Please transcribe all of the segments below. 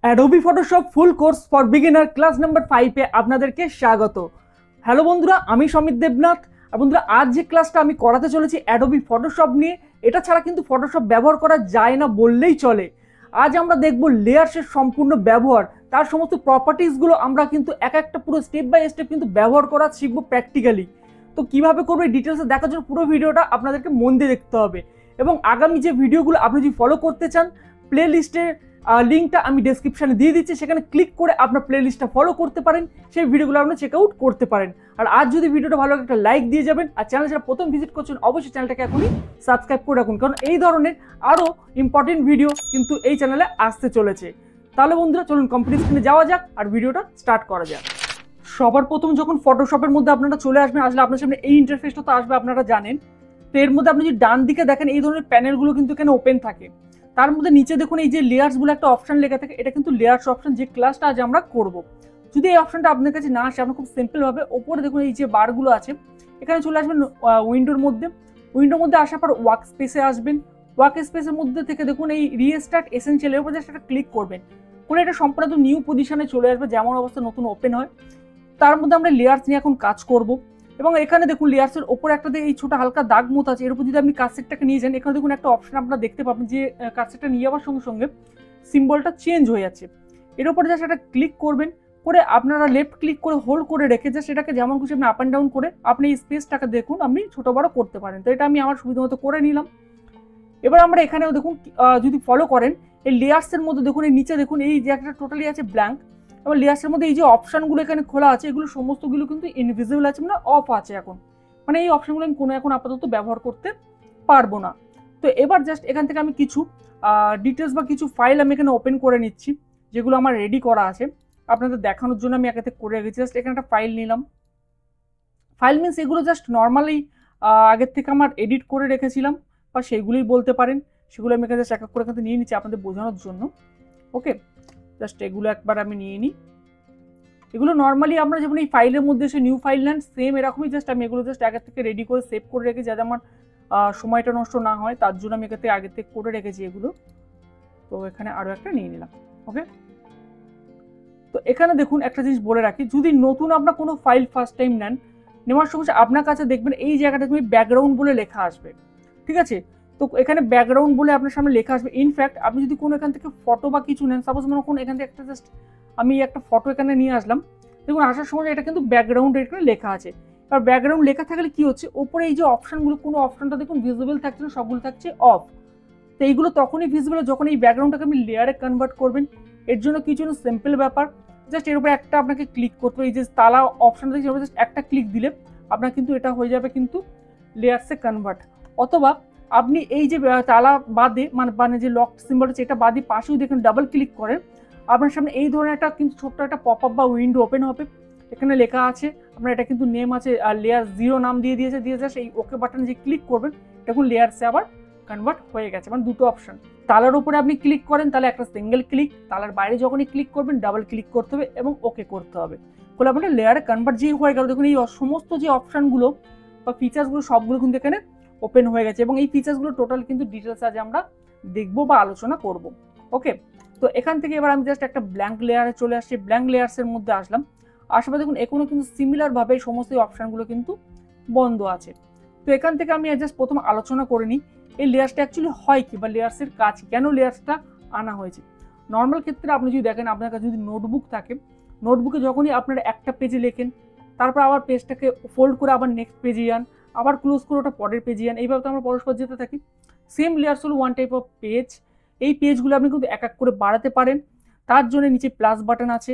Adobe Photoshop full course for beginner class number 5 এ আপনাদেরকে স্বাগত। Hello বন্ধুরা, আমি সমিত দেবনাথ। আর বন্ধুরা, আজ যে ক্লাসটা আমি করাতে চলেছি অ্যাডোবি ফটোশপ নিয়ে, এটা ছাড়া কিন্তু ফটোশপ ব্যবহার করা যায় না বললেই চলে। আজ আমরা দেখব লেয়ার্সের সম্পূর্ণ ব্যবহার, তার সমস্ত প্রপার্টিসগুলো আমরা কিন্তু এক একটা পুরো স্টেপ বাই স্টেপ কিন্তু ব্যবহার করা শিখব প্র্যাকটিক্যালি। তো কিভাবে করবো এই ডিটেলসে দেখার জন্য পুরো ভিডিওটা আপনাদেরকে মন দিয়ে দেখতে হবে। এবং আগামী যে ভিডিওগুলো আপনি যদি ফলো করতে চান, প্লে লিস্টের লিঙ্কটা আমি ডেসক্রিপশনে দিয়ে দিচ্ছি, সেখানে ক্লিক করে আপনার প্লে লিস্টটা ফলো করতে পারেন, সেই ভিডিওগুলো আপনি চেক আউট করতে পারেন। আর আজ যদি ভিডিওটা ভালো লাগে একটা লাইক দিয়ে যাবেন, আর চ্যানেল যারা প্রথম ভিজিট করছেন অবশ্যই চ্যানেলটাকে এখনই সাবস্ক্রাইব করে রাখুন, কারণ এই ধরনের আরও ইম্পর্টেন্ট ভিডিও কিন্তু এই চ্যানেলে আসতে চলেছে। তাহলে বন্ধুরা চলুন কম্পিউটার স্ক্রিনে যাওয়া যাক আর ভিডিওটা স্টার্ট করা যাক। সবার প্রথম যখন ফটোশপের মধ্যে আপনারা চলে আসবেন, আসলে আপনার সামনে এই ইন্টারফেসটা তো আসবে, আপনারা জানেন। তো এর মধ্যে আপনি যদি ডান দিকে দেখেন, এই ধরনের প্যানেলগুলো কিন্তু এখানে ওপেন থাকে। তার মধ্যে নিচে দেখুন এই যে লেয়ার্স বলে একটা অপশন লেখা থাকে, এটা কিন্তু লেয়ার্স অপশন, যে ক্লাসটা আজ আমরা করব। যদি এই অপশনটা আপনার কাছে না আসে, আপনি খুব সিম্পল ভাবে ওপরে দেখুন এই যে বারগুলো আছে, এখানে চলে আসবেন উইন্ডোর মধ্যে আসার পর ওয়ার্ক স্পেসে আসবেন। ওয়ার্ক স্পেসের মধ্যে থেকে দেখুন এই রিস্টার্ট এসেনশিয়াল এর উপর জাস্ট একটা ক্লিক করবেন, করে এটা সম্পূর্ণ নিউ পজিশনে চলে আসবে, যেমন অবস্থা নতুন ওপেন হয়। তার মধ্যে আমরা লেয়ার্স নিয়ে এখন কাজ করব। এবং এখানে দেখুন লেয়ার্সের ওপরে একটা এই ছোট হালকা দাগ মতো আছে, এর উপর যদি আপনি কার্সেটটাকে নিয়ে যান, এখানে দেখুন একটা অপশন আপনারা দেখতে পাবেন যে কার্সেটটা নিয়ে যাওয়ার সঙ্গে সঙ্গে সিম্বলটা চেঞ্জ হয়ে যাচ্ছে। এর উপরে জাস্ট একটা ক্লিক করবেন, করে আপনারা লেফট ক্লিক করে হোল্ড করে রেখে জাস্ট এটাকে যেমন খুশি আপনি আপ অ্যান্ড ডাউন করে আপনি এই স্পেসটাকে দেখুন আপনি ছোট বড় করতে পারেন। তো এটা আমি আমার সুবিধা মতো করে নিলাম। এবার আমরা এখানেও দেখুন যদি ফলো করেন, এই লেয়ার্সের মধ্যে দেখুন এই নিচে দেখুন এই যে একটা টোটালি আছে ব্ল্যাঙ্ক, এবং লেয়ার্সের মধ্যে এই যে অপশনগুলো এখানে খোলা আছে, এগুলো সমস্তগুলো কিন্তু ইনভিজিবল আছে, মানে অফ আছে এখন। মানে এই অপশনগুলো আমি কোনো এখন আপাতত ব্যবহার করতে পারবো না। তো এবার জাস্ট এখান থেকে আমি কিছু ডিটেলস বা কিছু ফাইল আমি এখানে ওপেন করে নিচ্ছি, যেগুলো আমার রেডি করা আছে আপনাদের দেখানোর জন্য আমি একে করে রেখেছি। জাস্ট এখানে একটা ফাইল নিলাম। ফাইল মিনস এগুলো জাস্ট নর্মালি আগের থেকে আমার এডিট করে রেখেছিলাম, বা সেগুলোই বলতে পারেন। সেগুলো আমি এখানে জাস্ট এক এক করে এখানে নিয়ে নিচ্ছি আপনাদের বোঝানোর জন্য। ওকে, জাস্ট এগুলো একবার আমি নিয়ে নিই। এগুলো নর্মালি আমরা যেমন এই ফাইলের মধ্যে এসে নিউ ফাইল নেন, সেম এরকমই জাস্ট আমি এগুলো জাস্ট আগের থেকে রেডি করে সেভ করে রেখে, যাতে আমার সময়টা নষ্ট না হয়, তার জন্য আমি এখানে আগের থেকে করে রেখেছি এগুলো। তো এখানে আরও একটা নিয়ে নিলাম। ওকে, তো এখানে দেখুন একটা জিনিস বলে রাখি, যদি নতুন আপনার কোনো ফাইল ফার্স্ট টাইম নেন, নেওয়ার সময় আপনার কাছে দেখবেন এই জায়গাটা তুমি ব্যাকগ্রাউন্ড বলে লেখা আসবে, ঠিক আছে? তো এখানে ব্যাকগ্রাউন্ড বলে আপনার সামনে লেখা আসবে। ইনফ্যাক্ট আপনি যদি কোনো এখান থেকে ফটো বা কিছু নেন, সাপোজ মনে কোনো এখান থেকে একটা জাস্ট আমি একটা ফটো এখানে নিয়ে আসলাম, দেখুন আসার সময় এটা কিন্তু ব্যাকগ্রাউন্ড এখানে লেখা আছে। এবার ব্যাকগ্রাউন্ড লেখা থাকলে কি হচ্ছে, ওপরে এই যে অপশনগুলো, কোনো অপশনটা দেখুন ভিজিবল থাকছে না, সবগুলো থাকছে অফ। তো এইগুলো তখনই ভিজিবল যখন এই ব্যাকগ্রাউন্ডটাকে আপনি লেয়ারে কনভার্ট করবেন। এর জন্য কিছু সিম্পল ব্যাপার, জাস্ট এর উপরে একটা আপনাকে ক্লিক করতে হবে। এই যে তালা অপশনটা দেখছি, জাস্ট একটা ক্লিক দিলে আপনার কিন্তু এটা হয়ে যাবে কিন্তু লেয়ারসে কনভার্ট। অথবা আপনি এই যে তালা বাদে মানে যে লক সিম্বল আছে এটা বাদে পাশেও দেখুন ডাবল ক্লিক করেন, আপনার সামনে এই ধরনের একটা কিন্তু ছোট্ট একটা পপ আপ বা উইন্ডো ওপেন হবে। এখানে লেখা আছে আপনার, এটা কিন্তু নেম আছে লেয়ার 0 নাম দিয়ে দিয়েছে, দিয়ে জাস্ট এই ওকে বাটন যে ক্লিক করবেন, দেখুন লেয়ারসে আবার কনভার্ট হয়ে গেছে। মানে দুটো অপশন, তালার উপরে আপনি ক্লিক করেন তাহলে একটা সিঙ্গেল ক্লিক, তালার বাইরে যখনই ক্লিক করবেন ডাবল ক্লিক করতে হবে এবং ওকে করতে হবে, বলে আপনার লেয়ারে কনভার্ট যে হয়ে গেল। দেখুন এই সমস্ত যে অপশনগুলো বা ফিচার্সগুলো সবগুলো কিন্তু এখানে ওপেন হয়ে গেছে, এবং এই ফিচার্সগুলো টোটাল কিন্তু ডিটেলস আজ আমরা দেখবো বা আলোচনা করব। ওকে, তো এখান থেকে এবার আমি জাস্ট একটা ব্ল্যাঙ্ক লেয়ারে চলে আসছি। ব্ল্যাঙ্ক লেয়ার্সের মধ্যে আসলাম, আসার দেখুন এখনো কিন্তু সিমিলারভাবে সমস্ত অপশনগুলো কিন্তু বন্ধ আছে। তো এখান থেকে আমি জাস্ট প্রথম আলোচনা করে নিই এই লেয়ার্সটা অ্যাকচুয়ালি হয় কি, বা লেয়ার্সের কাজ কেন লেয়ার্সটা আনা হয়েছে। নর্মাল ক্ষেত্রে আপনি যদি দেখেন, আপনার কাছে যদি নোটবুক থাকে, নোটবুকে যখনই আপনারা একটা পেজে লেখেন, তারপর আবার পেজটাকে ফোল্ড করে আবার নেক্সট পেজে যান, আবার ক্লোজ করে ওটা পরের পেজে যান, এইভাবে তো আমরা পরস্পর যেতে থাকি। সেম লেয়ার্স হলো ওয়ান টাইপ অফ পেজ। এই পেজগুলো আপনি কিন্তু এক এক করে বাড়াতে পারেন, তার জন্য নিচে প্লাস বাটন আছে।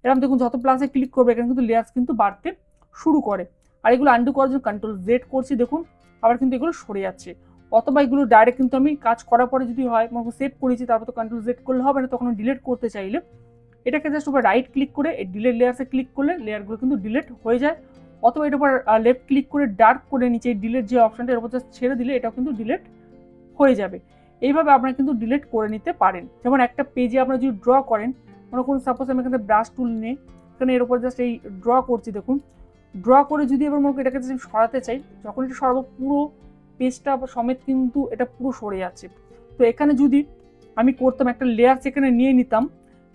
এরকম দেখুন যত প্লাসে ক্লিক করবে এখানে কিন্তু লেয়ার্স কিন্তু বাড়তে শুরু করে। আর এগুলো আনডু করার জন্য কন্ট্রোল জেড করছি, দেখুন আবার কিন্তু এগুলো সরে যাচ্ছে। অথবা এগুলো ডাইরেক্ট কিন্তু আমি কাজ করার পরে যদি হয়, মানে সেভ করেছি তারপর তো কন্ট্রোল জেড করলে হবে না, তখন ডিলিট করতে চাইলে এটাকে জাস্ট উপর রাইট ক্লিক করে এই ডিলিট লেয়ার্সে ক্লিক করলে লেয়ারগুলো কিন্তু ডিলিট হয়ে যায়। অথবা এটার উপর লেফট ক্লিক করে ডার্ক করে নিচে ডিলিট যে অপশনটা, এর উপর জাস্ট ছেড়ে দিলে এটাও কিন্তু ডিলিট হয়ে যাবে। এইভাবে আপনারা কিন্তু ডিলিট করে নিতে পারেন। যেমন একটা পেজে আপনারা যদি ড্র করেন, মনে করুন সাপোজ আমি এখানে ব্রাশ টুল নিয়ে এখানে এর উপর জাস্ট এই ড্র করছি, দেখুন ড্র করে যদি এবার মনে করি এটাকে যদি সরাতে চাই, যখন এটা সরাবো পুরো পেজটা সমেত কিন্তু এটা পুরো সরে যাচ্ছে। তো এখানে যদি আমি করতাম একটা লেয়ার এখানে নিয়ে নিতাম,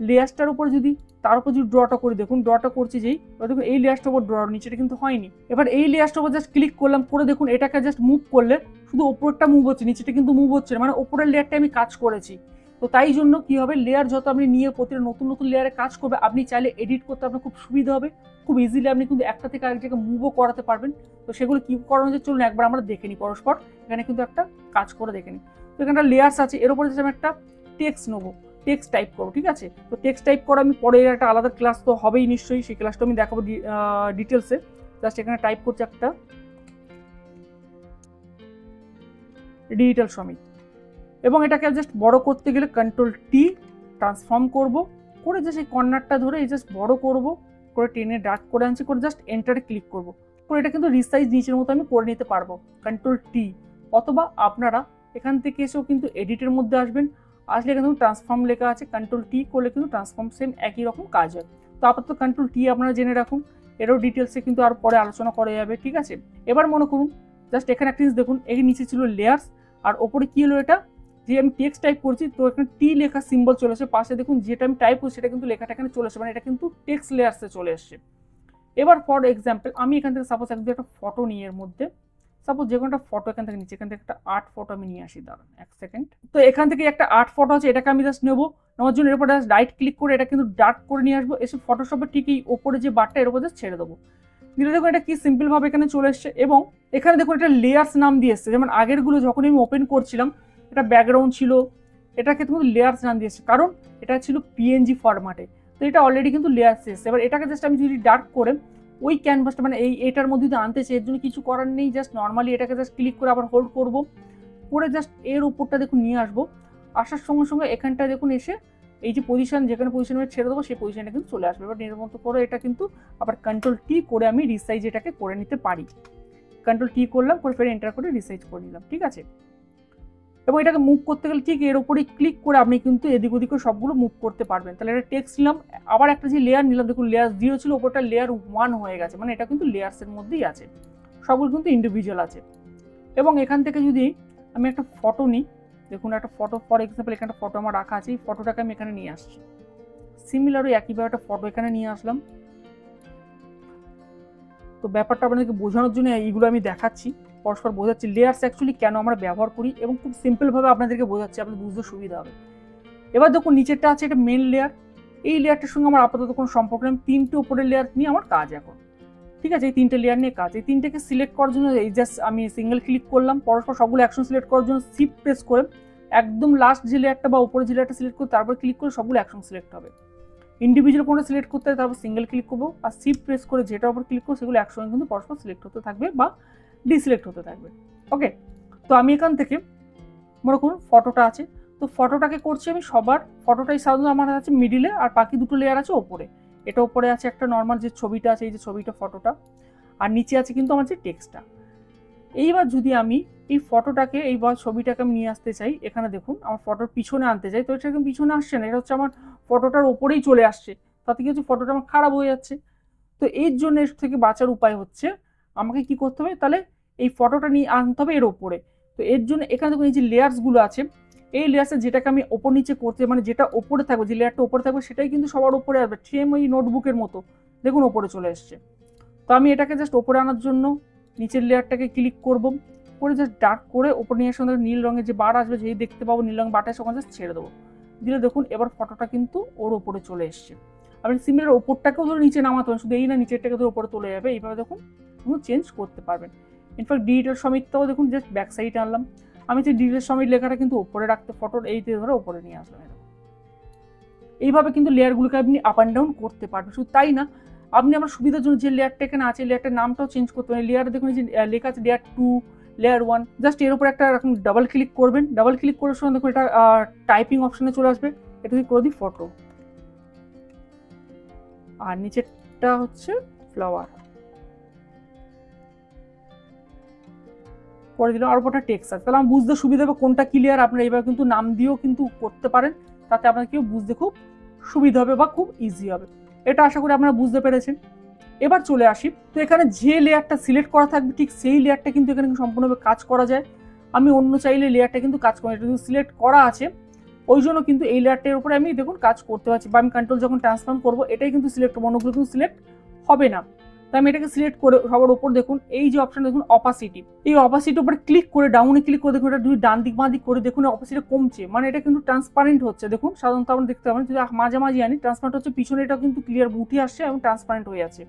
লেয়ারসটার উপর যদি তার উপর যদি ড্রটা করি, দেখুন ড্রটা করছি যেই, দেখুন এই লেয়ারসটার উপর ড্র, নিচেটা কিন্তু হয়নি। এবার এই লেয়ারসটার উপর জাস্ট ক্লিক করলাম, করে দেখুন এটাকে জাস্ট মুভ করলে শুধু ওপরটা মুভ হচ্ছে, নিচেটা কিন্তু মুভ হচ্ছে না, মানে ওপরের লেয়ারটা আমি কাজ করেছি। তো তাই জন্য কি হবে, লেয়ার যত আপনি নিয়ে প্রতিটা নতুন নতুন লেয়ারে কাজ করবে, আপনি চাইলে এডিট করতে আপনার খুব সুবিধা হবে, খুব ইজিলি আপনি কিন্তু একটা থেকে আরেক জায়গায় মুভও করাতে পারবেন। তো সেগুলো কি করানো যায় চলুন একবার আমরা দেখে নিই পরস্পর, এখানে কিন্তু একটা কাজ করে দেখে নিই। তো এখানে একটা লেয়ার্স আছে, এর উপরে আমি একটা টেক্সট নেবো, টেক্সট টাইপ করবো, ঠিক আছে। তো টেক্সট টাইপ করা আমি পরে একটা আলাদা ক্লাস তো হবেই নিশ্চয়ই, সেই ক্লাসটা আমি দেখাবো ডিটেলসে। জাস্ট এখানে টাইপ করছি একটা ডিজিটাল সমিত, এবং এটাকে জাস্ট বড় করতে গেলে কন্ট্রোল টি, ট্রান্সফর্ম করব, করে জাস্ট এই কর্নারটা ধরে এই জাস্ট বড় করব, করে টেনে ডার্ক করে আনছি, করে জাস্ট এন্টারে ক্লিক করব, করে এটা কিন্তু রিসাইজ নিচের মতো আমি করে নিতে পারবো কন্ট্রোল টি। অথবা আপনারা এখান থেকে এসেও কিন্তু এডিটের মধ্যে আসবেন, আসলে এখানে ট্রান্সফর্ম লেখা আছে, কন্ট্রোল টি করলে কিন্তু ট্রান্সফর্ম সেম একই রকম কাজ হয়। তো আপাতত কন্ট্রোল টি আপনারা জেনে রাখুন, এরও ডিটেলসে কিন্তু আর পরে আলোচনা করা যাবে, ঠিক আছে। এবার মনে করুন জাস্ট এখানে একটা জিনিস দেখুন, এই নিচে ছিল লেয়ার্স, আর ওপরে কি হলো, এটা যে আমি টেক্সট টাইপ করছি, তো এখানে টি লেখা সিম্বল চলে আসে পাশে, দেখুন যেটা আমি টাইপ করছি সেটা কিন্তু লেখাটা এখানে চলে আসে, মানে এটা কিন্তু টেক্সট লেয়ার্সে চলে আসছে। এবার ফর এক্সাম্পল আমি এখান থেকে সাপোজ একদম একটা ফটো নিয়ে, এর মধ্যে সাপোজ যে কোনো একটা ফটো এখান থেকে নিচে, এখান থেকে একটা আর্ট ফটো আমি নিয়ে আসি, দাঁড়ান এক সেকেন্ড। তো এখান থেকে একটা আর্ট ফটো আছে, এটাকে আমি জাস্ট নেবো, নেওয়ার জন্য এর উপর জাস্ট রাইট ক্লিক করে এটা কিন্তু ডার্ক করে নিয়ে আসবো, এসে ফটোশপে ঠিক এই ওপরে যে বারটা এর উপর জাস্ট ছেড়ে দেবো, দিলে দেখুন এটা কি সিম্পল ভাবে এখানে চলে এসছে। এবং এখানে দেখুন এটা লেয়ার্স নাম দিয়ে এসছে, যেমন আগেরগুলো যখন আমি ওপেন করছিলাম এটা ব্যাকগ্রাউন্ড ছিল, এটাকে কিন্তু লেয়ার্স নাম দিয়েছে, কারণ এটা ছিল পিএনজি ফরম্যাটে, তো এটা অলরেডি কিন্তু লেয়ার্স এসছে। এবার এটাকে জাস্ট আমি যদি ডার্ক করে ওই ক্যানভাসটা মানে এটার মধ্যে যদি আনতে চাই, এর জন্য কিছু করার নেই, জাস্ট নর্মালি এটাকে জাস্ট ক্লিক করে আবার হোল্ড করব, করে জাস্ট এর উপরটা দেখুন নিয়ে আসবো, আসার সঙ্গে সঙ্গে এখানটা দেখুন এসে এই যে পজিশন, যেখানে পজিশন ছেড়ে দেবো সেই পজিশনটা কিন্তু চলে আসবে। এবার এর মতো করে এটা কিন্তু আবার কন্ট্রোল টি করে আমি রিসাইজ এটাকে করে নিতে পারি, কন্ট্রোল টি করলাম, করে ফের এন্টার করে রিসাইজ করে নিলাম, ঠিক আছে। এবং এটাকে মুভ করতে গেলে ঠিক এর উপরেই ক্লিক করে আপনি কিন্তু এদিক ওদিকে সবগুলো মুভ করতে পারবেন। তাহলে এটা টেক্সট নিলাম, আবার একটা যে লেয়ার নিলাম, দেখুন লেয়ার 0 ছিল, ওপরটা লেয়ার 1 হয়ে গেছে, মানে এটা কিন্তু লেয়ার্সের মধ্যেই আছে, সবগুলো কিন্তু ইন্ডিভিজুয়াল আছে। এবং এখান থেকে যদি আমি একটা ফটো নিই, দেখুন একটা ফটো ফর এক্সাম্পল এখানে একটা ফটো আমার রাখা আছে, এই ফটোটাকে আমি এখানে নিয়ে আসছি, সিমিলারই একইভাবে একটা ফটো এখানে নিয়ে আসলাম। তো ব্যাপারটা আপনাদেরকে বোঝানোর জন্য এইগুলো আমি দেখাচ্ছি, পরস্পর বোঝাচ্ছি লেয়ার্স অ্যাকচুয়ালি কেন আমরা ব্যবহার করি, এবং খুব সিম্পলভাবে আপনাদেরকে বোঝাচ্ছি, আপনাদের বুঝতে সুবিধা হবে। এবার দেখুন নিচেরটা আছে এটা মেন লেয়ার, এই লেয়ারটার সঙ্গে আমার আপাতত কোনো সম্পর্ক নেই, 3টে উপরের লেয়ার নিয়ে আমার কাজ এখন, ঠিক আছে। এই 3টে লেয়ার নিয়ে কাজ, এই 3টেকে সিলেক্ট করার জন্য এই জাস্ট আমি সিঙ্গেল ক্লিক করলাম, পরস্পর সবগুলো অ্যাকশন সিলেক্ট করার জন্য শিফট প্রেস করে একদম লাস্ট যে লেয়ারটা বা উপরে যে লেয়ারটা সিলেক্ট করে তারপর ক্লিক করে সবগুলো অ্যাকশন সিলেক্ট হবে। ইন্ডিভিজুয়াল কোনটা সিলেক্ট করতে হয় তারপর সিঙ্গেল ক্লিক করবো, আর শিফট প্রেস করে যেটার উপর ক্লিক করবো সেগুলো একসঙ্গে কিন্তু পরস্পর সিলেক্ট হতে থাকবে বা ডিসিলেক্ট হতে থাকবে। ওকে, তো আমি এখান থেকে মনে করুন ফটোটা আছে, তো ফটোটাকে করছি আমি সবার, ফটোটাই সাধারণত আমার আছে মিডিলে, আর বাকি দুটো লেয়ার আছে ওপরে, এটা ওপরে আছে একটা নর্মাল যে ছবিটা আছে, এই যে ছবিটা ফটোটা, আর নিচে আছে কিন্তু আমার যে টেক্সটটা। এইবার যদি আমি এই ফটোটাকে এইবার ছবিটাকে আমি নিয়ে আসতে চাই, এখানে দেখুন আমার ফটোর পিছনে আনতে চাই, তো এটা কিন্তু পিছনে আসছে না, এটা হচ্ছে আমার ফটোটার ওপরেই চলে আসছে, তাতে কি হচ্ছে ফটোটা আমার খারাপ হয়ে যাচ্ছে। তো এর জন্য এর থেকে বাঁচার উপায় হচ্ছে আমাকে কি করতে হবে, তাহলে এই ফটোটা নিয়ে আনতে হবে এর ওপরে। তো এর জন্য এখানে দেখুন এই যে লেয়ার্সগুলো আছে, এই লেয়ার্সে যেটাকে আমি ওপর নিচে করতে, মানে যেটা ওপরে থাকবে, যে লেয়ারটা ওপরে থাকবে সেটাই কিন্তু সবার ওপরে আসবে, সেম ওই নোটবুকের মতো দেখুন ওপরে চলে এসছে। তো আমি এটাকে জাস্ট ওপরে আনার জন্য নিচের লেয়ারটাকে ক্লিক করব, করে জাস্ট ডার্ক করে ওপর নিয়ে আসার সঙ্গে নীল রঙের যে বার আসবে, যেই দেখতে পাবো নীল রঙের বারটা সঙ্গে জাস্ট ছেড়ে দেবো, দিলে দেখুন এবার ফটোটা কিন্তু ওর ওপরে চলে এসছে। আপনি সিমিলার ওপরটাকেও ধরে নিচে নামাতে পারেন, শুধু এই না নিচেরটাকে ধরে ওপরে তুলে যাবে, এইভাবে দেখুন চেঞ্জ করতে পারবেন। ইনফ্যাক্ট ডিজিটাল সমিটটাও দেখুন জাস্ট ব্যাক সাইডে আনলাম, আমি যে ডিজিটাল সমিট লেখাটা কিন্তু ওপরে রাখতে ফটোর এইতে ধরে ওপরে নিয়ে আসলাম, এইভাবে কিন্তু লেয়ারগুলোকে আপনি আপ অ্যান্ড ডাউন করতে পারবেন। শুধু তাই না, আপনি আমার সুবিধার জন্য যে লেয়ারটা এখানে আছে লেয়ারটার নামটাও চেঞ্জ করতে পারেন। লেয়ার দেখুন যে লেখা আছে লেয়ার 2, লেয়ার 1, জাস্ট এর উপর একটা এরকম ডাবল ক্লিক করবেন, ডাবল ক্লিক করার সময় দেখুন এটা টাইপিং অপশনে চলে আসবে, এটা করে দিই ফটো, আর নিচেরটা হচ্ছে ফ্লাওয়ার করে দিলাম, আর ওপরটা টেক্সট আছে। তাহলে আমার বুঝতে সুবিধা হবে কোনটা ক্লিয়ার, আপনারা এইভাবে কিন্তু নাম দিয়েও কিন্তু করতে পারেন, তাতে আপনার কেউ বুঝতে খুব সুবিধা হবে বা খুব ইজি হবে। এটা আশা করি আপনারা বুঝতে পেরেছেন। এবার চলে আসি, তো এখানে যে লেয়ারটা সিলেক্ট করা থাকবে ঠিক সেই লেয়ারটা কিন্তু এখানে সম্পূর্ণভাবে কাজ করা যায়। আমি অন্য চাইলে লেয়ারটা কিন্তু কাজ করি, এটা কিন্তু সিলেক্ট করা আছে, ওই জন্য কিন্তু এই লেয়ারটার উপরে আমি দেখুন কাজ করতে পারছি, বা আমি কন্ট্রোল যখন ট্রান্সফর্ম করবো এটাই কিন্তু সিলেক্ট করবো, অন্যগুলো কিন্তু সিলেক্ট হবে না। তাই আমি এটাকে সিলেক্ট করে সবার উপর দেখুন এই যে অপশন দেখুন অপাসিটি, এই অপাসিটির উপরে ক্লিক করে ডাউনে ক্লিক করে দেখুন এটা দুই ডান দিক বাঁ দিক করে দেখুন অপাসিটি কমছে, মানে এটা কিন্তু ট্রান্সপারেন্ট হচ্ছে। দেখুন সাধারণত আমরা দেখতে পাবেন যদি মাঝামাঝি আনি ট্রান্সপারেন্ট হচ্ছে, পিছনে এটা কিন্তু ক্লিয়ার উঠে আসছে এবং ট্রান্সপারেন্ট হয়ে আছে।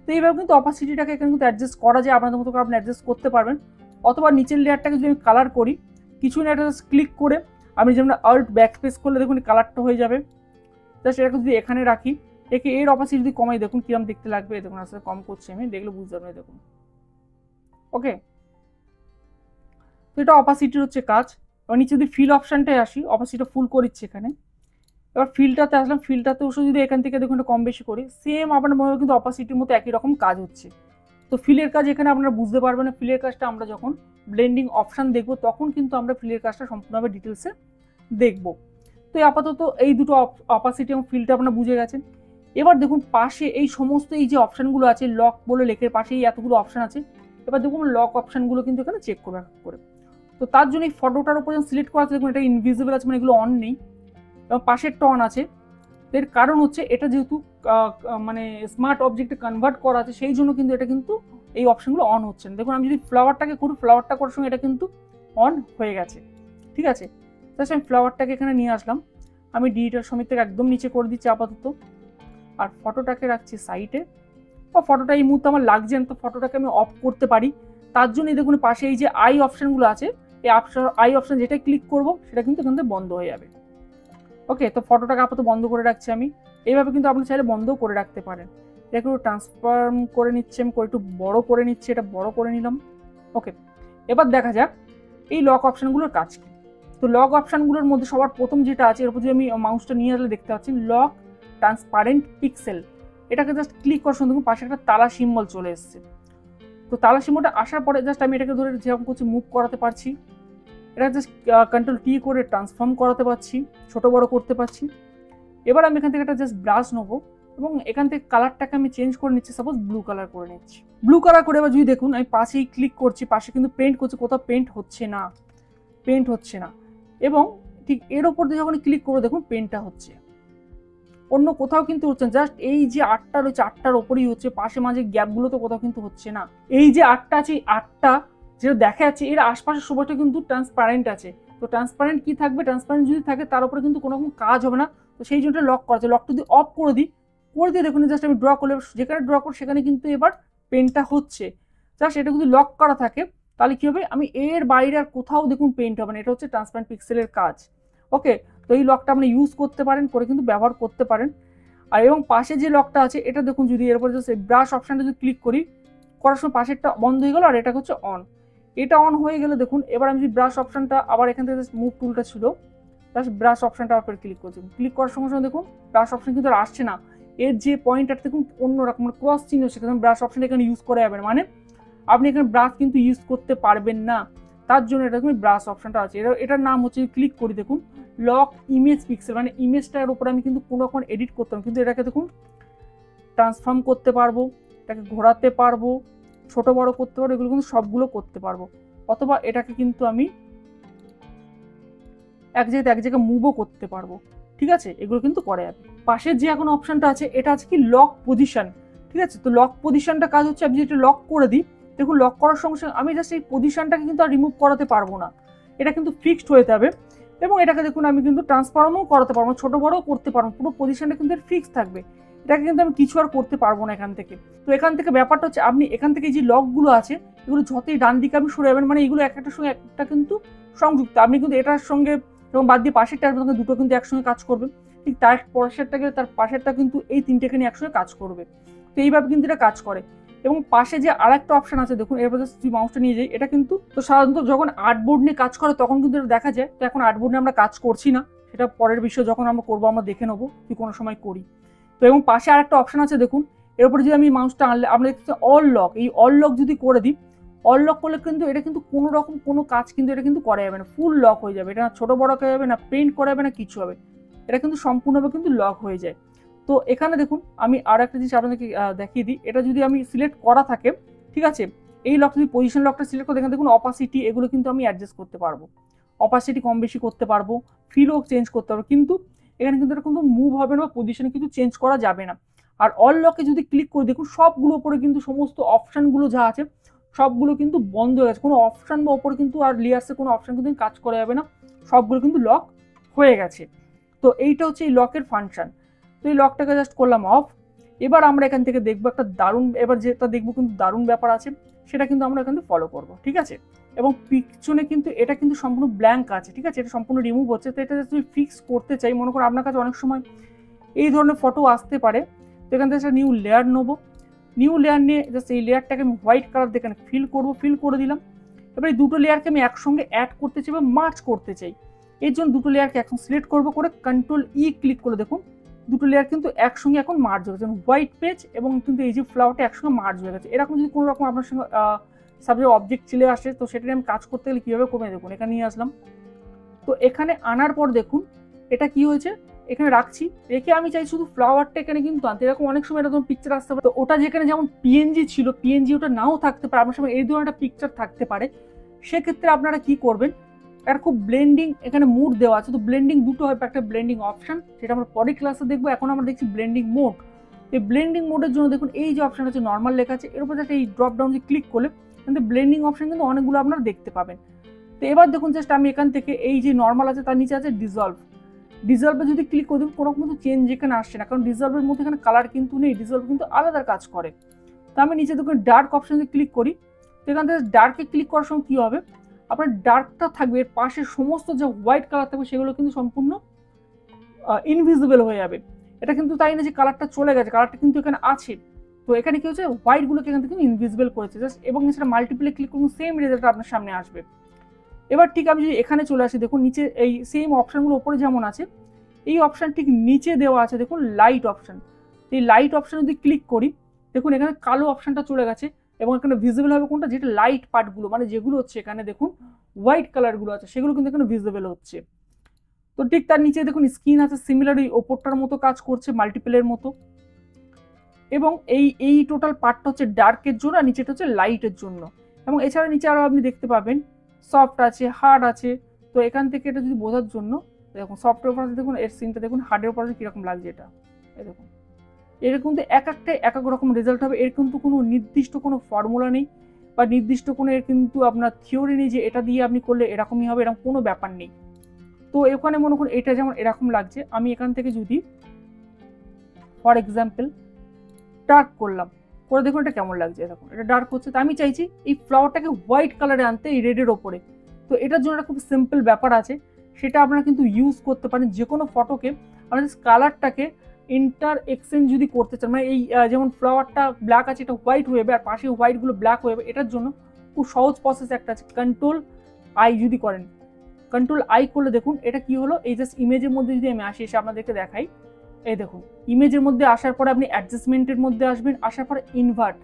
তো এইভাবে কিন্তু অপাসিটিটাকে এখানে কিন্তু অ্যাডজাস্ট করা যায়, আপনাদের মতো করে আপনি অ্যাডজাস্ট করতে পারবেন। অথবা নিচের লেয়ারটাকে যদি আমি কালার করি, কিছু না এটা ক্লিক করে আমি যেমন অল্ট ব্যাক স্পেস করলে দেখুন কালারটা হয়ে যাবে। জাস্ট এটাকে যদি এখানে রাখি, একে এর অপাসিটি যদি কমাই দেখুন কিরম দেখতে লাগবে, দেখুন আসলে কম করছি আমি, দেখলে বুঝতে পারবেন দেখুন। ওকে, তো এটা অপাসিটির হচ্ছে কাজ। এবার নিচে যদি ফিল অপশানটায় আসি, অপাসিটিটা ফুল করিচ্ছি এখানে। এবার ফিলটাতে আসলাম, ফিলটাতে ওষুধ যদি এখান থেকে দেখুন কম বেশি করি, সেম আপনার মনে হয় কিন্তু অপাসিটির মতো একই রকম কাজ হচ্ছে। তো ফিলের কাজ এখানে আপনারা বুঝতে পারবেন না, ফিলের কাজটা আমরা যখন ব্লেন্ডিং অপশান দেখবো তখন কিন্তু আমরা ফিলের কাজটা সম্পূর্ণভাবে ডিটেলসে দেখবো। তো আপাতত এই দুটো অপাসিটি এবং ফিলটা আপনারা বুঝে গেছেন। এবার দেখুন পাশে এই সমস্ত এই যে অপশানগুলো আছে, লক বলে লেখের পাশে এই এতগুলো অপশান আছে। এবার দেখুন লক অপশানগুলো কিন্তু এখানে চেক করবে করে। তো তার জন্য এই ফটোটার উপর যখন সিলেক্ট করা আছে দেখুন এটা ইনভিজিবল আছে, মানে এগুলো অন নেই, এবং পাশেরটা অন আছে। এর কারণ হচ্ছে এটা যেহেতু মানে স্মার্ট অবজেক্টে কনভার্ট করা আছে, সেই জন্য কিন্তু এটা কিন্তু এই অপশনগুলো অন হচ্ছে না। দেখুন আমি যদি ফ্লাওয়ারটাকে করি, ফ্লাওয়ারটা করার সঙ্গে এটা কিন্তু অন হয়ে গেছে। ঠিক আছে, জাস্ট আমি ফ্লাওয়ারটাকে এখানে নিয়ে আসলাম, আমি ডিজিটাল সমিত থেকে একদম নিচে করে দিচ্ছি আপাতত, আর ফটোটাকে রাখছি সাইডে। বা ফটোটা এই মুহূর্তে আমার লাগছে না, তো ফটোটাকে আমি অফ করতে পারি। তার জন্যই দেখুন পাশে এই যে আই অপশানগুলো আছে, এই আই অপশান যেটা ক্লিক করবো সেটা কিন্তু এখান থেকে বন্ধ হয়ে যাবে। ওকে, তো ফটোটাকে আপাতত বন্ধ করে রাখছি আমি। এইভাবে কিন্তু আপনি চাইলে বন্ধও করে রাখতে পারেন। এটা একটু ট্রান্সফর্ম করে নিচ্ছি আমি, একটু বড় করে নিচ্ছি, এটা বড় করে নিলাম। ওকে, এবার দেখা যাক এই লক অপশানগুলোর কাজ কি। তো লক অপশানগুলোর মধ্যে সবার প্রথম যেটা আছে, এর উপর যদি আমি মাউসটা নিয়ে আসলে দেখতে পাচ্ছি লক ট্রান্সপারেন্ট পিক্সেল, এটাকে জাস্ট ক্লিক করার সঙ্গে দেখুন পাশে একটা তালা সিম্বল চলে এসছে। তো তালা সিম্বলটা আসার পরে জাস্ট আমি এটাকে ধরে যেরকম করছি মুভ করাতে পারছি, এটা জাস্ট কন্ট্রোল টি করে ট্রান্সফর্ম করাতে পারছি, ছোট বড় করতে পারছি। এবার আমি এখান থেকে একটা জাস্ট ব্রাশ নেবো এবং এখান থেকে কালারটাকে আমি চেঞ্জ করে নিচ্ছি, সাপোজ ব্লু কালার করে নিচ্ছি। ব্লু কালার করে এবার যদি দেখুন আমি পাশেই ক্লিক করছি, পাশে কিন্তু পেন্ট করছি, কোথাও পেন্ট হচ্ছে না, পেন্ট হচ্ছে না। এবং ঠিক এর ওপর দিয়ে যখন ক্লিক করবো দেখুন পেন্টটা হচ্ছে, অন্য কোথাও কিন্তু হচ্ছে না। জাস্ট এই যে আটটা রয়েছে আটটার ওপরেই হচ্ছে, পাশে মাঝে গ্যাপগুলো তো কোথাও কিন্তু হচ্ছে না। এই যে আটটা আছে, এই আটটা যেটা দেখা যাচ্ছে এর আশপাশের সবটা কিন্তু ট্রান্সপারেন্ট আছে। তো ট্রান্সপারেন্ট কি থাকবে, ট্রান্সপারেন্ট যদি থাকে তার উপরে কিন্তু কোনো রকম কাজ হবে না। তো সেই জন্য লক করা আছে, লকটা যদি অফ করে দিই, করে দিয়ে দেখুন জাস্ট আমি ড্র করলে যেখানে ড্র করি সেখানে কিন্তু এবার পেনটা হচ্ছে। জাস্ট এটা যদি লক করা থাকে তাহলে কি হবে, আমি এর বাইরে আর কোথাও দেখুন পেন্ট হবে না। এটা হচ্ছে ট্রান্সপারেন্ট পিক্সেলের কাজ। ওকে, তো এই লকটা আপনি ইউজ করতে পারেন, করে কিন্তু ব্যবহার করতে পারেন। আর এবং পাশে যে লকটা আছে এটা দেখুন যদি এরপরে জাস্ট ব্রাশ অপশানটা যদি ক্লিক করি, করার সময় পাশেরটা বন্ধ হয়ে গেল আর এটা হচ্ছে অন। এটা অন হয়ে গেলে দেখুন এবার আমি যদি ব্রাশ অপশানটা আবার এখান থেকে জাস্ট মুভ টুলটা ছিল, জাস্ট ব্রাশ অপশানটা আবার ক্লিক করছি, ক্লিক করার সঙ্গে সঙ্গে দেখুন ব্রাশ অপশান কিন্তু আর আসছে না। এর যে পয়েন্টার দেখুন অন্যরকম ক্রস চিহ্ন, সেখানে ব্রাশ অপশান এখানে ইউজ করা যাবে না, মানে আপনি এখানে ব্রাশ কিন্তু ইউজ করতে পারবেন না। তার জন্য এটা দেখুন ব্রাশ অপশানটা আছে, এটার নাম হচ্ছে ক্লিক করি দেখুন লক ইমেজ পিক্সেল, মানে ইমেজটার উপরে আমি কিন্তু কোনো রকম এডিট করতাম, কিন্তু এটাকে দেখুন ট্রান্সফর্ম করতে পারবো, এটাকে ঘোরাতে পারবো, ছোট বড় করতে পারবো, এগুলো কিন্তু সবগুলো করতে পারবো। অথবা এটাকে কিন্তু আমি এক জায়গায় মুভও করতে পারবো। ঠিক আছে, এগুলো কিন্তু করা যাবে। পাশের যে এখন অপশানটা আছে এটা আছে কি লক পজিশন। ঠিক আছে, তো লক পজিশনটা কাজ হচ্ছে আমি যেটা লক করে দিই, দেখুন লক করার সঙ্গে সঙ্গে আমি জাস্ট এই পজিশনটাকে কিন্তু আর রিমুভ করাতে পারবো না, এটা কিন্তু ফিক্সড হয়ে যাবে। এবং এটাকে দেখুন আমি কিন্তু ট্রান্সফর্মও করাতে পারবো, ছোট বড়ও করতে পারবো, পুরো পজিশনটা কিন্তু ফিক্সড থাকবে। এটাকে কিন্তু আমি কিছু আর করতে পারবো না এখান থেকে। তো এখান থেকে ব্যাপারটা হচ্ছে আপনি এখান থেকে যে লকগুলো আছে এগুলো যতই ডান দিকে আপনি সরে যাবেন, মানে এগুলো একটার সঙ্গে একটা কিন্তু সংযুক্ত, আপনি কিন্তু এটার সঙ্গে এবং বাদ দিয়ে পাশেরটা দুটো কিন্তু একসঙ্গে কাজ করবে, ঠিক তার পাশেরটাকে তার পাশেরটা কিন্তু এই তিনটেকে নিয়ে একসঙ্গে কাজ করবে। তো এইভাবে কিন্তু এটা কাজ করে। এবং পাশে যে আরেকটা অপশন আছে দেখুন, এরপর যদি মাউসটা নিয়ে যাই, এটা কিন্তু তো সাধারণত যখন আর্টবোর্ড নিয়ে কাজ করে তখন কিন্তু এটা দেখা যায়। তো এখন আর্টবোর্ড নিয়ে আমরা কাজ করছি না, সেটা পরের বিষয় যখন আমরা করবো আমরা দেখে নেবো কি কোনো সময় করি। তো এবং পাশে আরেকটা অপশন আছে দেখুন, এরপরে যদি আমি মাউসটা আনলে আমরা দেখছি অল লক, এই অল লক যদি করে দিই, অল লক করলে কিন্তু এটা কিন্তু কোনো রকম কোনো কাজ কিন্তু এটা কিন্তু করা যাবে না, ফুল লক হয়ে যাবে। এটা না ছোটো বড় করা যাবে না, প্রিন্ট করা যাবে না, কিছু হবে, এটা কিন্তু সম্পূর্ণভাবে কিন্তু লক হয়ে যায়। তো এখানে দেখুন আমি আর একটা জিনিস আপনাদেরকে দেখিয়ে দিই, এটা যদি আমি সিলেক্ট করা থাকে, ঠিক আছে, এই লক যদি পজিশন লকটা সিলেক্ট করে দেখুন অপাসিটি এগুলো কিন্তু আমি অ্যাডজাস্ট করতে পারবো। অপাসিটি কম বেশি করতে পারবো, ফিলও চেঞ্জ করতে পারবো, কিন্তু এখানে কিন্তু এটা কিন্তু মুভ হবে না বা পজিশনে কিন্তু চেঞ্জ করা যাবে না। আর অল লকে যদি ক্লিক করে দেখুন সবগুলো ওপরে কিন্তু সমস্ত অপশানগুলো যা আছে সবগুলো কিন্তু বন্ধ হয়ে গেছে, কোনো অপশান বা ওপরে কিন্তু আর লেয়ার্সে কোনো অপশান কিন্তু কাজ করা যাবে না, সবগুলো কিন্তু লক হয়ে গেছে। তো এইটা হচ্ছে এই লকের ফাংশন। তো এই লকটাকে জাস্ট করলাম অফ। এবার আমরা এখান থেকে দেখবো একটা দারুণ, এবার যেটা দেখবো কিন্তু দারুণ ব্যাপার আছে, সেটা কিন্তু আমরা এখান থেকে ফলো করবো, ঠিক আছে। এবং পিছনে কিন্তু এটা কিন্তু সম্পূর্ণ ব্ল্যাঙ্ক আছে, ঠিক আছে, এটা সম্পূর্ণ রিমুভ হচ্ছে। তো এটা যদি ফিক্স করতে চাই, মনে করো আপনার কাছে অনেক সময় এই ধরনের ফটো আসতে পারে, তো এখান থেকে একটা নিউ লেয়ার নেবো, নিউ লেয়ার নিয়ে জাস্ট এই লেয়ারটাকে আমি হোয়াইট কালার দিয়ে ফিল করবো, ফিল করে দিলাম। এবার এই দুটো লেয়ারকে আমি একসঙ্গে অ্যাড করতে চাই বা মার্চ করতে চাই, এর জন্য দুটো লেয়ারকে একসঙ্গে সিলেক্ট করবো, করে কন্ট্রোল ই ক্লিক করে দেখুন দুটো লেয়ার কিন্তু একসঙ্গে এখন মার্জ হয়ে গেছে, হোয়াইট পেজ এবং কিন্তু এই যে ফ্লাওয়ারটা একসঙ্গে মার্জ হয়ে গেছে। এরকম যদি কোনো রকম আপনার সঙ্গে সাবজেক্ট অবজেক্ট চলে আসে, তো সেটা আমি কাজ করতে গেলে কীভাবে কমে দেখুন এখানে নিয়ে আসলাম। তো এখানে আনার পর দেখুন এটা কি হয়েছে, এখানে রাখছি, রেখে আমি চাই শুধু ফ্লাওয়ারটা এখানে কিন্তু আনতে। এরকম অনেক সময় এরকম পিকচার আসতে পারে, তো ওটা যেখানে যেমন পিএনজি ছিল, পিএনজি ওটা নাও থাকতে পারে, আপনার সময় এই ধরনের একটা পিকচার থাকতে পারে। সেক্ষেত্রে আপনারা কি করবেন, একটা খুব ব্লেন্ডিং এখানে মুড দেওয়া আছে, তো ব্লেন্ডিং দুটো হবে, একটা ব্লেন্ডিং অপশন যেটা আমরা পরের ক্লাসে দেখবো, এখন আমরা দেখছি ব্লেন্ডিং মোড। এই ব্লেন্ডিং মোডের জন্য দেখুন এই যে অপশন আছে নর্মাল লেখা আছে, এর উপর একটা এই ড্রপ ডাউন যে ক্লিক করলে কিন্তু ব্লেন্ডিং অপশন কিন্তু অনেকগুলো আপনারা দেখতে পাবেন। তো এবার দেখুন জাস্ট আমি এখান থেকে এই যে নর্মাল আছে তার নিচে আছে ডিজলভ, ডিজলভে যদি ক্লিক করে দিন কোনো কিন্তু চেঞ্জ এখানে আসছে না, কারণ ডিজলভের মধ্যে এখানে কালার কিন্তু নেই, ডিজলভ কিন্তু আলাদা কাজ করে। তো আমি নিচে দেখুন ডার্ক অপশনে ক্লিক করি, তো এখান থেকে ডার্কে ক্লিক করার সময় কী হবে, আপনার ডার্কটা থাকবে, এর পাশে সমস্ত যে হোয়াইট কালার থাকবে সেগুলো কিন্তু সম্পূর্ণ ইনভিজিবল হয়ে যাবে। এটা কিন্তু তাই না যে কালারটা চলে গেছে, কালারটা কিন্তু এখানে আছে। তো এখানে কি হচ্ছে, হোয়াইটগুলোকে এখান থেকে ইনভিজিবল করেছে জাস্ট, এবং সেটা মাল্টিপ্লে ক্লিক করুন সেম রেজাল্ট আপনার সামনে আসবে। এবার ঠিক আমি যদি এখানে চলে আসি, দেখুন নিচে এই সেম অপশানগুলো ওপরে যেমন আছে, এই অপশান ঠিক নিচে দেওয়া আছে দেখুন লাইট অপশান। এই লাইট অপশান যদি ক্লিক করি দেখুন এখানে কালো অপশানটা চলে গেছে, এবং এখানে ভিজিবল হবে কোনটা, যেটা লাইট পার্টগুলো, মানে যেগুলো হচ্ছে এখানে দেখুন হোয়াইট কালারগুলো আছে সেগুলো কিন্তু এখানে ভিজিবল হচ্ছে। তো ঠিক তার নিচে দেখুন স্ক্রিন আছে, সিমিলার এই ওপরটার মতো কাজ করছে, মাল্টিপ্লের মতো। এবং এই টোটাল পার্টটা হচ্ছে ডার্কের জন্য, আর নিচেটা হচ্ছে লাইটের জন্য। এবং এছাড়া নিচে আরও আপনি দেখতে পাবেন সফট আছে, হার্ড আছে। তো এখান থেকে এটা যদি বোঝার জন্য দেখুন সফটের উপর আছে, দেখুন এর সিনটা দেখুন হার্ডের উপর আছে কীরকম লাগছে, এটা এই দেখুন এর কিন্তু এক একটা এক এক রকম রেজাল্ট হবে। এর কিন্তু কোনো নির্দিষ্ট কোনো ফর্মুলা নেই বা নির্দিষ্ট কোনো এর কিন্তু আপনার থিওরি নেই যে এটা দিয়ে আপনি করলে এরকমই হবে, এরকম কোনো ব্যাপার নেই। তো এখানে মনে করুন এটা যেমন এরকম লাগছে, আমি এখান থেকে যদি ফর এক্সাম্পল ডার্ক করলাম, করে দেখুন এটা কেমন লাগছে, এরকম এটা ডার্ক হচ্ছে। তো আমি চাইছি এই ফ্লাওয়ারটাকে হোয়াইট কালারে আনতে, এই রেডের ওপরে। তো এটার জন্য একটা খুব সিম্পল ব্যাপার আছে, সেটা আপনারা কিন্তু ইউজ করতে পারেন যে কোনো ফটোকে। আপনারা কালারটাকে ইন্টার এক্সচেঞ্জ যদি করতে চান, মানে এই যেমন ফ্লাওয়ারটা ব্ল্যাক আছে এটা হোয়াইট হয়ে যাবে, আর পাশে হোয়াইটগুলো ব্ল্যাক হয়ে যাবে, এটার জন্য খুব সহজ প্রসেস একটা আছে, কন্ট্রোল আই যদি করেন, কন্ট্রোল আই করলে দেখুন এটা কি হলো, এই জাস্ট ইমেজের মধ্যে যদি আমি আসি, এসে আপনাদেরকে দেখাই, এই দেখুন ইমেজের মধ্যে আসার পরে আপনি অ্যাডজাস্টমেন্টের মধ্যে আসবেন, আসার পরে ইনভার্ট,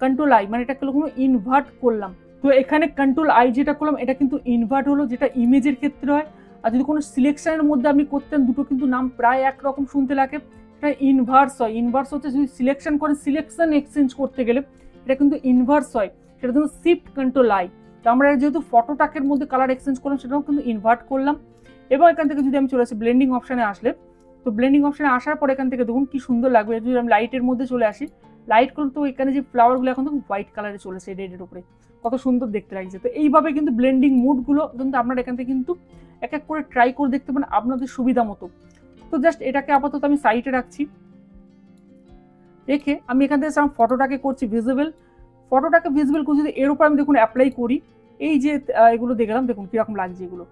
কন্ট্রোল আই মানে এটাকে কোনো ইনভার্ট করলাম। তো এখানে কন্ট্রোল আই যেটা করলাম এটা কিন্তু ইনভার্ট হলো, যেটা ইমেজের ক্ষেত্রে হয়। আর যদি কোনো সিলেকশনের মধ্যে আপনি করতেন, দুটো কিন্তু নাম প্রায় একরকম শুনতে লাগে, এটা ইনভার্স হয়। ইনভার্স হচ্ছে যদি সিলেকশন করেন, সিলেকশন এক্সচেঞ্জ করতে গেলে এটা কিন্তু ইনভার্স হয়, সেটা জন্য শিফট কন্ট্রোল আই। তো আমরা যেহেতু ফটোটাকের মধ্যে কালার এক্সচেঞ্জ করলাম, সেটাও কিন্তু ইনভার্ট করলাম। এবং এখান থেকে যদি আমি চলে আসি ব্লেন্ডিং অপশানে আসলে, তো ব্লেন্ডিং অপশানে আসার পর এখান থেকে দেখুন কি সুন্দর লাগবে। যদি আমি লাইটের মধ্যে চলে আসি, লাইট করলে তো এখানে যে ফ্লাওয়ারগুলো এখন তো হোয়াইট কালারে চলেছে রেডের উপরে, কত সুন্দর দেখতে লাগছে। তো এইভাবে কিন্তু ব্লেন্ডিং মুডগুলো কিন্তু আপনারা এখান থেকে কিন্তু এক এক করে ট্রাই করে দেখতে পারেন আপনাদের সুবিধা মতো। তো জাস্ট এটাকে আপাতত আমি সাইডে রাখছি, রেখে আমি এখান থেকে ফটোটাকে করছি ভিজিবল। ফটোটাকে ভিজিবল করে যদি এর উপর আমি দেখুন অ্যাপ্লাই করি, এই যে এগুলো দেখলাম দেখুন কীরকম লাগছে এগুলো।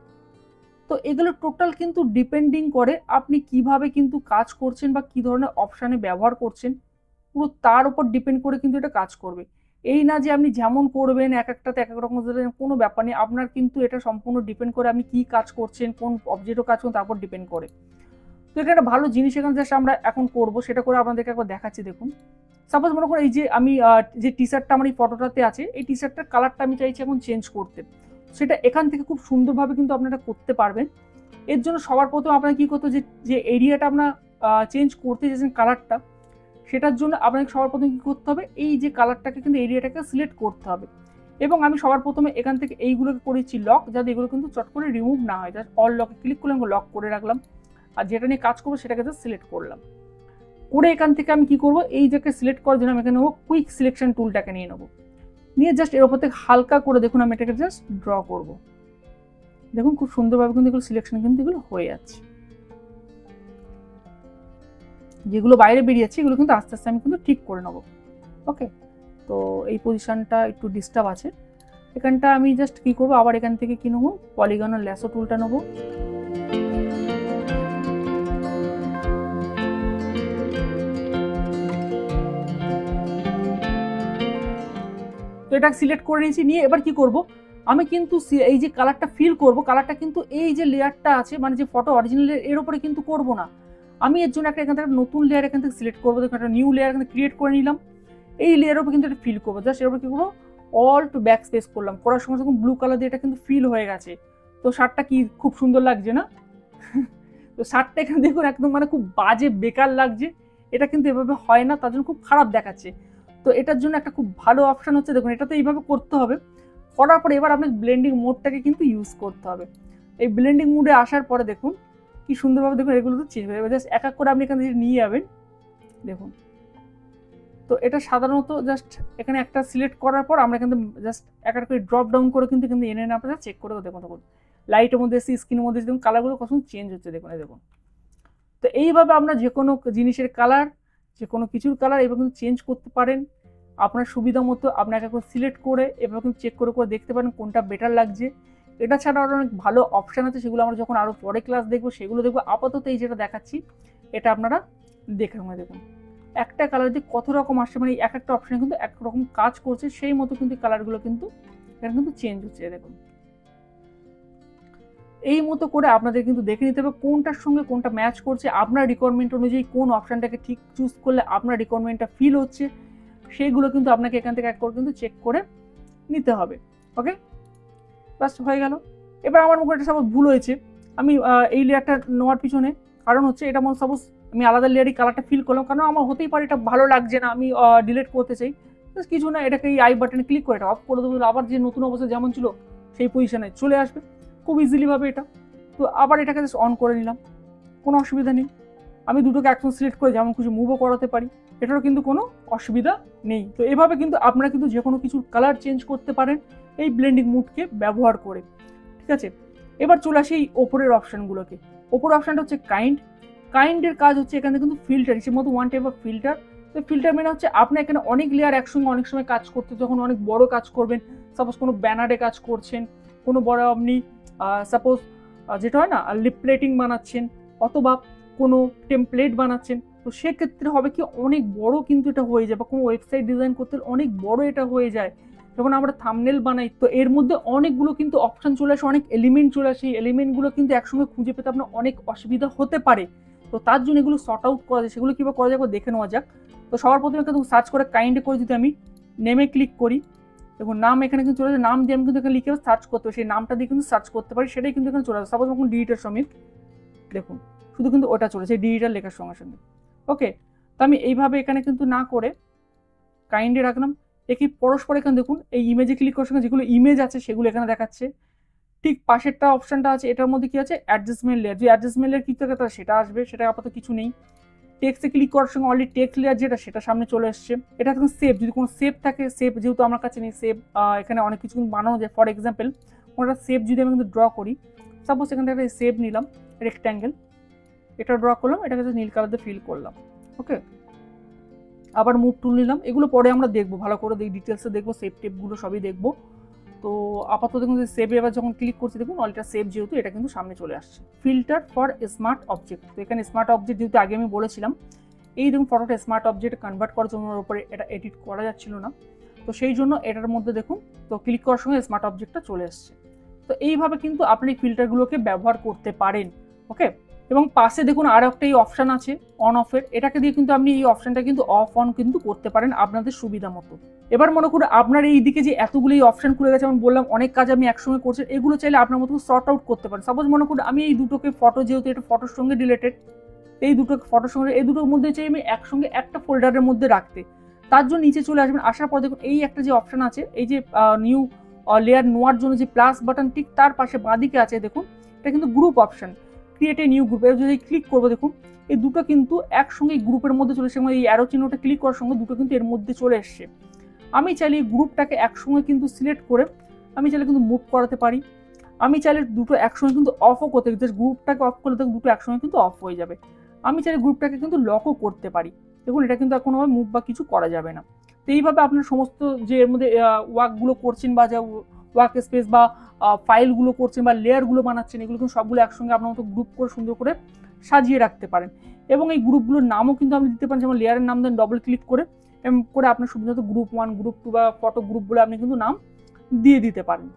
তো এগুলো টোটাল কিন্তু ডিপেন্ডিং করে আপনি কিভাবে কিন্তু কাজ করছেন বা কী ধরনের অপশানে ব্যবহার করছেন, পুরো তার উপর ডিপেন্ড করে কিন্তু এটা কাজ করবে। এই না যে আপনি যেমন করবেন এক একটাতে এক এক রকম, কোনো ব্যাপার নেই। আপনার কিন্তু এটা সম্পূর্ণ ডিপেন্ড করে আপনি কী কাজ করছেন, কোন অবজেক্টও কাজ করছেন, তারপর ডিপেন্ড করে। তো এটা একটা ভালো জিনিস এখানে জাস্ট আমরা এখন করবো, সেটা করে আপনাদেরকে একবার দেখাচ্ছি। দেখুন সাপোজ মনে করুন এই যে আমি যে টি শার্টটা আমার এই ফটোটাতে আছে, এই টি শার্টটার কালারটা আমি চাইছি এখন চেঞ্জ করতে, সেটা এখান থেকে খুব সুন্দরভাবে কিন্তু আপনারা করতে পারবেন। এর জন্য সবার প্রথম আপনার কী করতে, যে এরিয়াটা আপনার চেঞ্জ করতে চাইছেন কালারটা, সেটার জন্য আপনাকে সবার প্রথমে কী করতে হবে, এই যে কালারটাকে কিন্তু এরিয়াটাকে সিলেক্ট করতে হবে। এবং আমি সবার প্রথমে এখান থেকে এইগুলোকে করেছি লক, যাতে এগুলো কিন্তু চট করে রিমুভ না হয়। জাস্ট অল লকে ক্লিক করলাম, লক করে রাখলাম, আর যেটা নিয়ে কাজ করবো সেটাকে জাস্ট সিলেক্ট করলাম। করে এখান থেকে আমি কি করবো, এই জায়গায় সিলেক্ট করার জন্য আমি এখানে নেবো কুইক সিলেকশন টুলটাকে নিয়ে নেবো, নিয়ে জাস্ট এর উপর থেকে হালকা করে দেখুন আমি এটাকে জাস্ট ড্র করবো। দেখুন খুব সুন্দরভাবে কিন্তু এগুলো সিলেকশন কিন্তু এগুলো হয়ে যাচ্ছে। যেগুলো বাইরে বেরিয়েছে এগুলো কিন্তু আস্তে আস্তে আমি কিন্তু ঠিক করে নেবো। ওকে, তো এই পজিশনটা একটু ডিস্টার্ব আছে, এখানটা আমি জাস্ট কি করবো, আবার এখান থেকে কি নেবো, পলিগনাল ল্যাসো টুলটা নেবো। তো এটা সিলেক্ট করে নিয়েছি, নিয়ে এবার কি করব, আমি কিন্তু এই যে কালারটা ফিল করব, কালারটা কিন্তু এই যে লেয়ারটা আছে মানে যে ফটো অরিজিনাল এর উপরে কিন্তু করব না, আমি এর জন্য একটা এখান থেকে নতুন লেয়ার এখান থেকে সিলেক্ট করবো। দেখুন একটা নিউ লেয়ার এখানে ক্রিয়েট করে নিলাম, এই লেয়ারের উপর কিন্তু এটা ফিল করবো। জাস্ট এর উপর কি করবো, অল টু ব্যাক স্পেস করলাম, করার সঙ্গে সঙ্গে ব্লু কালার দিয়ে এটা কিন্তু ফিল হয়ে গেছে। তো শার্টটা কি খুব সুন্দর লাগছে না? তো শার্টটা এখানে দেখুন একদম মানে খুব বাজে বেকার লাগছে, এটা কিন্তু এভাবে হয় না, তার জন্য খুব খারাপ দেখাচ্ছে। তো এটার জন্য একটা খুব ভালো অপশান হচ্ছে, দেখুন এটা তো এইভাবে করতে হবে, করার পরে এবার আপনার ব্লেন্ডিং মোডটাকে কিন্তু ইউজ করতে হবে। এই ব্লেন্ডিং মোডে আসার পরে দেখুন কি সুন্দরভাবে দেখুন এগুলো তো চেঞ্জ হয়ে যাবে, জাস্ট এক এক করে আপনি এখান থেকে নিয়ে যাবেন। দেখুন তো এটা সাধারণত জাস্ট এখানে একটা সিলেক্ট করার পর আমরা কিন্তু জাস্ট এক এক করে ড্রপ ডাউন করে কিন্তু এনে আপনারা চেক করে দেখুন। দেখুন লাইটের মধ্যে এসে স্ক্রিনের মধ্যে দেখুন কালারগুলো কখন চেঞ্জ হচ্ছে, দেখুন এই দেখুন। তো এইভাবে আমরা যে কোনো জিনিসের কালার, যে কোনো কিছুর কালার এভাবে কিন্তু চেঞ্জ করতে পারেন আপনার সুবিধা মতো। আপনাকে একবার সিলেক্ট করে এভাবে কিন্তু চেক করে দেখতে পারেন কোনটা বেটার লাগছে। এটা ছাড়া আরও অনেক ভালো অপশান আছে, সেগুলো আমরা যখন আরও পরে ক্লাস দেখবো সেগুলো দেখবো। আপাতত এই যেটা দেখাচ্ছি এটা আপনারা দেখে দেখুন একটা কালার দিয়ে কত রকম আসছে, মানে এক একটা অপশানে কিন্তু এক রকম কাজ করছে, সেই মতো কিন্তু কালারগুলো কিন্তু এখানে কিন্তু চেঞ্জ হচ্ছে। দেখুন এই মতো করে আপনাদের কিন্তু দেখে নিতে হবে কোনটার সঙ্গে কোনটা ম্যাচ করছে, আপনার রিকোয়ারমেন্ট অনুযায়ী কোন অপশানটাকে ঠিক চুজ করলে আপনার রিকোয়ারমেন্টটা ফিল হচ্ছে, সেইগুলো কিন্তু আপনাকে এখান থেকে এক করে কিন্তু চেক করে নিতে হবে। ওকে, বাস হয়ে গেল। এবার আমার মুখে একটা সাপোজ ভুল হয়েছে, আমি এই লেয়ারটা নেওয়ার পিছনে কারণ হচ্ছে এটা মনে সাপোজ আমি আলাদা লেয়ারই কালারটা ফিল করলাম, কারণ আমার হতেই পারে এটা ভালো লাগছে না, আমি ডিলিট করতে চাই, কিছু না এটাকে এই আই বাটনে ক্লিক করে এটা অফ করে দেবো, আবার যে নতুন অবস্থা যেমন ছিল সেই পজিশনে চলে আসবে খুব ইজিলিভাবে এটা। তো আবার এটাকে জাস্ট অন করে নিলাম, কোনো অসুবিধা নেই। আমি দুটোকে একদম সিলেক্ট করে যেমন কিছু মুভও করাতে পারি, এটারও কিন্তু কোনো অসুবিধা নেই। তো এভাবে কিন্তু আপনারা কিন্তু যে কোনো কিছুর কালার চেঞ্জ করতে পারেন এই ব্লেন্ডিং মুডকে ব্যবহার করে, ঠিক আছে। এবার চলে আসি এই ওপরের অপশানগুলোকে। ওপরের অপশানটা হচ্ছে কাইন্ডের কাজ হচ্ছে এখানে কিন্তু ফিল্টার, হিসেবে মতো ওয়ান টাইপ অফ ফিল্টার। তো ফিল্টার মানে হচ্ছে আপনি এখানে অনেক লেয়ার একসঙ্গে অনেক সময় কাজ করতে, যখন অনেক বড় কাজ করবেন, সাপোজ কোনো ব্যানারে কাজ করছেন, কোনো বড় আপনি সাপোজ যেটা হয় না লিপ প্লেটিং বানাচ্ছেন অথবা কোনো টেমপ্লেট বানাচ্ছেন, তো সেক্ষেত্রে হবে কি অনেক বড় কিন্তু এটা হয়ে যায়, বা কোনো ওয়েবসাইট ডিজাইন করতে অনেক বড় এটা হয়ে যায়। যখন আমরা থাম্বনেল বানাই তো এর মধ্যে অনেকগুলো কিন্তু অপশান চলে আসে, অনেক এলিমেন্ট চলে আসে, এই এলিমেন্টগুলো কিন্তু একসঙ্গে খুঁজে পেতে আপনার অনেক অসুবিধা হতে পারে। তো তার জন্য এগুলো শর্ট আউট করা যায়, সেগুলো কীভাবে করা যায় দেখে নেওয়া যাক। তো সবার প্রথমে কিন্তু সার্চ করে কাইন্ডে করে যদি আমি নেমে ক্লিক করি, দেখুন নাম এখানে কিন্তু চলে আসে, নাম দিয়ে আমি কিন্তু এখানে লিখে সার্চ করতে পারি, সেই নামটা দিয়ে কিন্তু সার্চ করতে পারি, সেটাই কিন্তু এখানে চলে আসে। সাপোজ এখন ডিজিটাল শ্রমিক, দেখুন শুধু কিন্তু ওটা চলেছে ডিজিটাল লেখার সঙ্গে সঙ্গে। ওকে, তো আমি এইভাবে এখানে কিন্তু না করে কাইন্ডে রাখলাম, একে পরস্পর এখানে দেখুন এই ইমেজে ক্লিক করার সঙ্গে যেগুলো ইমেজ আছে সেগুলো এখানে দেখাচ্ছে। ঠিক পাশেরটা অপশানটা আছে, এটার মধ্যে কি আছে অ্যাডজাস্টমেন্ট লেয়ার, যে অ্যাডজাস্টমেন্ট লেয়ার কি থাকে তার সেটা আসবে, সেটা আপাতত কিছু নেই। টেক্সটে ক্লিক করার সঙ্গে অলরেডি টেক্সট লেয়ার যেটা সেটা সামনে চলে আসছে। এটা এখন সেভ, যদি কোনো সেভ থাকে, সেভ যেহেতু আমার কাছে নেই, সেভ এখানে অনেক কিছু কিন্তু বানানো যায়। ফর এক্সাম্পল কোনোটা সেভ যদি আমি কিন্তু ড্র করি, সাপোজ এখান থেকে একটা সেভ নিলাম রেক্ট্যাঙ্গেল, এটা ড্র করলাম, এটাকে নীল কালার দিয়ে ফিল করলাম। ওকে, আবার মুভ টুল নিলাম, এগুলো পরে আমরা দেখবো ভালো করে, ডিটেলসে দেখবো, সেভ টেপগুলো সবই দেখবো। তো আপাতত দেখুন সেভে এবার যখন ক্লিক করছি দেখুন অলটা সেভ, যেহেতু এটা কিন্তু সামনে চলে আসছে। ফিল্টার ফর স্মার্ট অবজেক্ট, তো এখানে স্মার্ট অবজেক্ট যেহেতু আগে আমি বলেছিলাম, এই দেখুন ফটোটা স্মার্ট অবজেক্ট কনভার্ট করার জন্য ওর উপরে এটা এডিট করা যাচ্ছিল না, তো সেই জন্য এটার মধ্যে দেখুন তো ক্লিক করার সঙ্গে স্মার্ট অবজেক্টটা চলে আসছে। তো এইভাবে কিন্তু আপনি এই ফিল্টারগুলোকে ব্যবহার করতে পারেন। ওকে, এবং পাশে দেখুন আর একটা এই অপশান আছে অন অফের, এটাকে দিয়ে কিন্তু আপনি এই অপশানটা কিন্তু অফ অন কিন্তু করতে পারেন আপনাদের সুবিধা মতো। এবার মনে করুন আপনার এই দিকে যে এতগুলো এই অপশান খুলে গেছে, আমি বললাম অনেক কাজ আপনি একসঙ্গে করছেন, এগুলো চাইলে আপনার মতো শর্ট আউট করতে পারেন। সাপোজ মনে করুন আমি এই দুটোকে ফটো, যেহেতু এটা ফটোর সঙ্গে রিলেটেড, এই দুটো ফটোর সঙ্গে এই দুটোর মধ্যে চাই আমি একসঙ্গে একটা ফোল্ডারের মধ্যে রাখতে, তার জন্য নিচে চলে আসবেন, আসার পর দেখুন এই একটা যে অপশন আছে, এই যে নিউ লেয়ার নেওয়ার জন্য যে প্লাস বাটন, ঠিক তার পাশে বাঁদিকে আছে দেখুন, এটা কিন্তু group option, create a new group. এর যদি ক্লিক করবো দেখুন এই দুটো কিন্তু একসঙ্গে গ্রুপের মধ্যে চলে এসেছে, এই অ্যারো চিহ্নটা ক্লিক করার সঙ্গে দুটো কিন্তু এর মধ্যে চলে এসছে। আমি চাইলে এই গ্রুপটাকে একসঙ্গে কিন্তু সিলেক্ট করে আমি চাইলে কিন্তু মুভ করাতে পারি। আমি চাইলে দুটো একসঙ্গে কিন্তু অফও করতে, জাস্ট গ্রুপটাকে অফ করলে দেখুন দুটো একসঙ্গে কিন্তু অফ হয়ে যাবে। আমি চাইলে গ্রুপটাকে কিন্তু লকও করতে পারি, দেখুন এটা কিন্তু কোনোভাবে মুভ বা কিছু করা যাবে না। তো এইভাবে আপনার সমস্ত যে এর মধ্যে ওয়ার্কগুলো করছেন বা যা ওয়ার্ক স্পেস বা ফাইলগুলো করছেন বা লেয়ারগুলো বানাচ্ছেন, এগুলো কিন্তু সবগুলো একসঙ্গে আপনার মতো গ্রুপ করে সুন্দর করে সাজিয়ে রাখতে পারেন। এবং এই গ্রুপগুলোর নামও কিন্তু আপনি দিতে পারেন, যেমন লেয়ারের নাম দেন ডবল ক্লিক করে আপনার সুবিধা মতো গ্রুপ 1, গ্রুপ 2 বা ফটো গ্রুপ বলে আপনি কিন্তু নাম দিয়ে দিতে পারেন।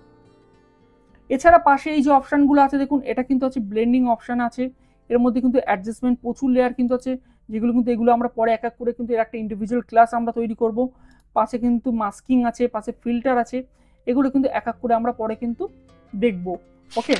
এছাড়া পাশে এই যে অপশানগুলো আছে দেখুন, এটা কিন্তু আছে ব্লেন্ডিং অপশান আছে, এর মধ্যে কিন্তু অ্যাডজাস্টমেন্ট প্রচুর লেয়ার কিন্তু আছে, যেগুলো কিন্তু এগুলো আমরা পরে এক এক করে কিন্তু এর একটা ইন্ডিভিজুয়াল ক্লাস আমরা তৈরি করব। পাশে কিন্তু মাস্কিং আছে, পাশে ফিল্টার আছে, এগুলো কিন্তু এক এক করে আমরা পরে কিন্তু দেখব। ওকে,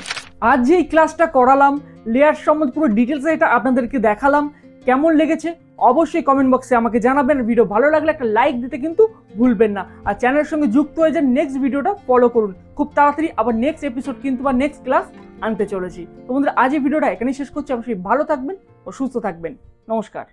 আজ যে এই ক্লাসটা করালাম লেয়ার সম্বন্ধে পুরো ডিটেলসে এটা আপনাদেরকে দেখালাম, কেমন লেগেছে অবশ্যই কমেন্ট বক্সে আমাকে জানাবেন। ভিডিও ভালো লাগলে একটা লাইক দিতে কিন্তু ভুলবেন না, আর চ্যানেলের সঙ্গে যুক্ত হয়ে যান, নেক্সট ভিডিওটা ফলো করুন। খুব তাড়াতাড়ি আবার নেক্সট এপিসোড কিন্তু বা নেক্সট ক্লাস আনতে চলেছি। তো বন্ধুরা আজ এই ভিডিওটা এখানেই শেষ করছি, অবশ্যই ভালো থাকবেন ও সুস্থ থাকবেন। নমস্কার।